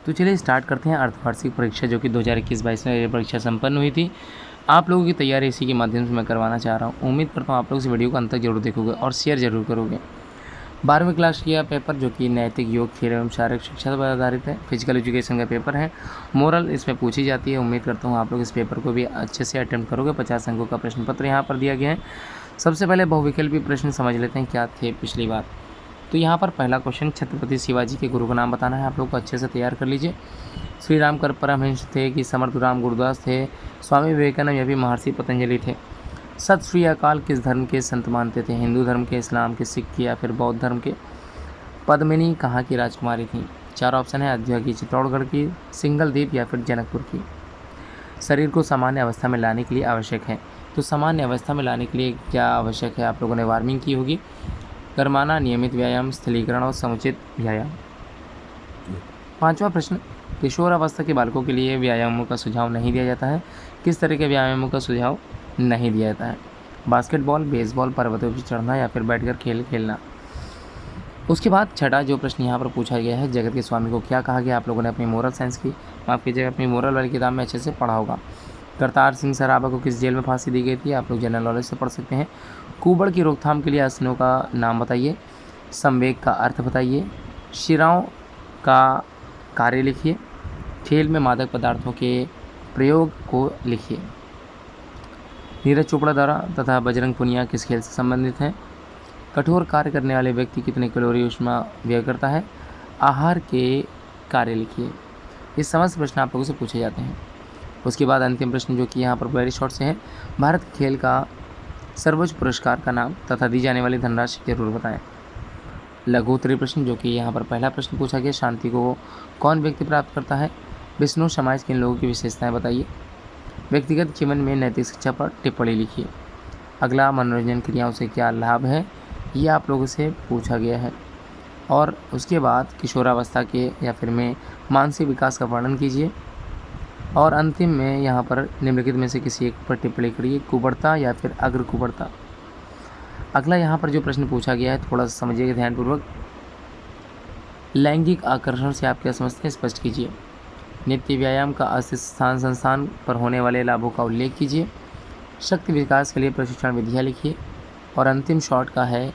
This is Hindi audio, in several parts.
तो चलिए स्टार्ट करते हैं अर्धवार्षिक परीक्षा जो कि 2021-22 में ये परीक्षा संपन्न हुई थी। आप लोगों की तैयारी इसी के माध्यम से मैं करवाना चाह रहा हूँ। उम्मीद करता हूँ आप लोग इस वीडियो को अंत तक जरूर देखोगे और शेयर जरूर करोगे। 12वीं क्लास का यह पेपर जो कि नैतिक, योग, खेल एवं शारीरिक शिक्षा पर आधारित है, फिजिकल एजुकेशन का पेपर है। मोरल इसमें पूछी जाती है। उम्मीद करता हूँ आप लोग इस पेपर को भी अच्छे से अटेम्प्ट करोगे। 50 अंकों का प्रश्न पत्र यहाँ पर दिया गया है। सबसे पहले बहुविकल्पी प्रश्न समझ लेते हैं क्या थे पिछली बार। तो यहाँ पर पहला क्वेश्चन, छत्रपति शिवाजी के गुरु का नाम बताना है। आप लोग को अच्छे से तैयार कर लीजिए। श्री राम कर परमहंस थे कि समर्थ राम गुरुदास थे, स्वामी विवेकानंद या फिर महर्षि पतंजलि थे। सत श्री अकाल किस धर्म के संत मानते थे? हिंदू धर्म के, इस्लाम के, सिख के या फिर बौद्ध धर्म के? पद्मिनी कहाँ की राजकुमारी थी? 4 ऑप्शन है, अयोध्या की, चित्तौड़गढ़ की, सिंगलदीप या फिर जनकपुर की। शरीर को सामान्य अवस्था में लाने के लिए आवश्यक है। तो सामान्य अवस्था में लाने के लिए क्या आवश्यक है? आप लोगों ने वार्मिंग की होगी। गरमाना, नियमित व्यायाम, स्थलीकरण और समुचित व्यायाम। 5वां प्रश्न, किशोरावस्था के बालकों के लिए व्यायामों का सुझाव नहीं दिया जाता है। किस तरह के व्यायामों का सुझाव नहीं दिया जाता है? बास्केटबॉल, बेसबॉल, पर्वतों पर चढ़ना या फिर बैठकर खेल खेलना। उसके बाद छठा जो प्रश्न यहाँ पर पूछा गया है, जगत के स्वामी को क्या कहा गया? आप लोगों ने अपनी मोरल साइंस की, माफ़ कीजिएगा, अपनी मोरल वाली किताब में अच्छे से पढ़ा होगा। करतार सिंह सराभा को किस जेल में फांसी दी गई थी? आप लोग जनरल नॉलेज से पढ़ सकते हैं। कुबड़ की रोकथाम के लिए आसनों का नाम बताइए। संवेग का अर्थ बताइए। शिराओं का कार्य लिखिए। खेल में मादक पदार्थों के प्रयोग को लिखिए। नीरज चोपड़ा द्वारा तथा बजरंग पुनिया किस खेल से संबंधित हैं? कठोर कार्य करने वाले व्यक्ति कितने कैलोरी ऊष्मा व्यय करता है? आहार के कार्य लिखिए। ये समस्त प्रश्न आप लोगों से पूछे जाते हैं। उसके बाद अंतिम प्रश्न जो कि यहाँ पर वेरी शॉर्ट से है, भारत खेल का सर्वोच्च पुरस्कार का नाम तथा दी जाने वाली धनराशि जरूर बताएं। लघु उत्तरीय प्रश्न जो कि यहाँ पर पहला प्रश्न पूछा गया, शांति को कौन व्यक्ति प्राप्त करता है? विष्णु समाज के इन लोगों की विशेषताएं बताइए। व्यक्तिगत जीवन में नैतिक शिक्षा पर टिप्पणी लिखिए। अगला, मनोरंजन क्रियाओं से क्या लाभ है? ये आप लोगों से पूछा गया है। और उसके बाद किशोरावस्था के या फिर में मानसिक विकास का वर्णन कीजिए। और अंतिम में यहाँ पर निम्नलिखित में से किसी एक पर टिप्पणी करिए, कुबड़ता या फिर अग्र कुबड़ता। अगला यहाँ पर जो प्रश्न पूछा गया है थोड़ा सा समझिएगा ध्यानपूर्वक। लैंगिक आकर्षण से आप क्या समझते हैं, स्पष्ट कीजिए। नित्य व्यायाम का स्थान संस्थान पर होने वाले लाभों का उल्लेख कीजिए। शक्ति विकास के लिए प्रशिक्षण विधियाँ लिखिए। और अंतिम शॉर्ट का है,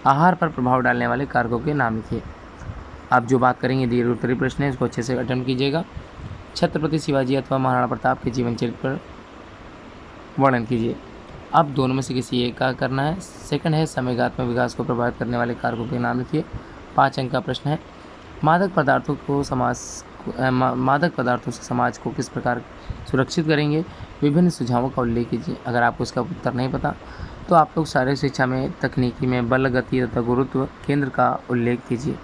आहार पर प्रभाव डालने वाले कारकों के नाम लिखिए। आप जो बात करेंगे दीर्घ उत्तरीय प्रश्न है, इसको अच्छे से अटेम्प्ट कीजिएगा। छत्रपति शिवाजी अथवा महाराणा प्रताप के जीवन चरित्र पर वर्णन कीजिए। अब दोनों में से किसी एक का करना है। सेकंड है, समयगात्मक विकास को प्रभावित करने वाले कारकों के नाम लिखिए। 5 अंक का प्रश्न है, मादक पदार्थों से समाज को किस प्रकार सुरक्षित करेंगे? विभिन्न सुझावों का उल्लेख कीजिए। अगर आपको इसका उत्तर नहीं पता तो आप लोग शारीरिक शिक्षा में तकनीकी में बल, गति तथा गुरुत्व केंद्र का उल्लेख कीजिए।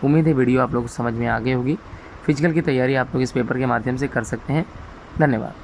उम्मीद है वीडियो आप लोग को समझ में आ गई होगी। फिजिकल की तैयारी आप लोग इस पेपर के माध्यम से कर सकते हैं। धन्यवाद।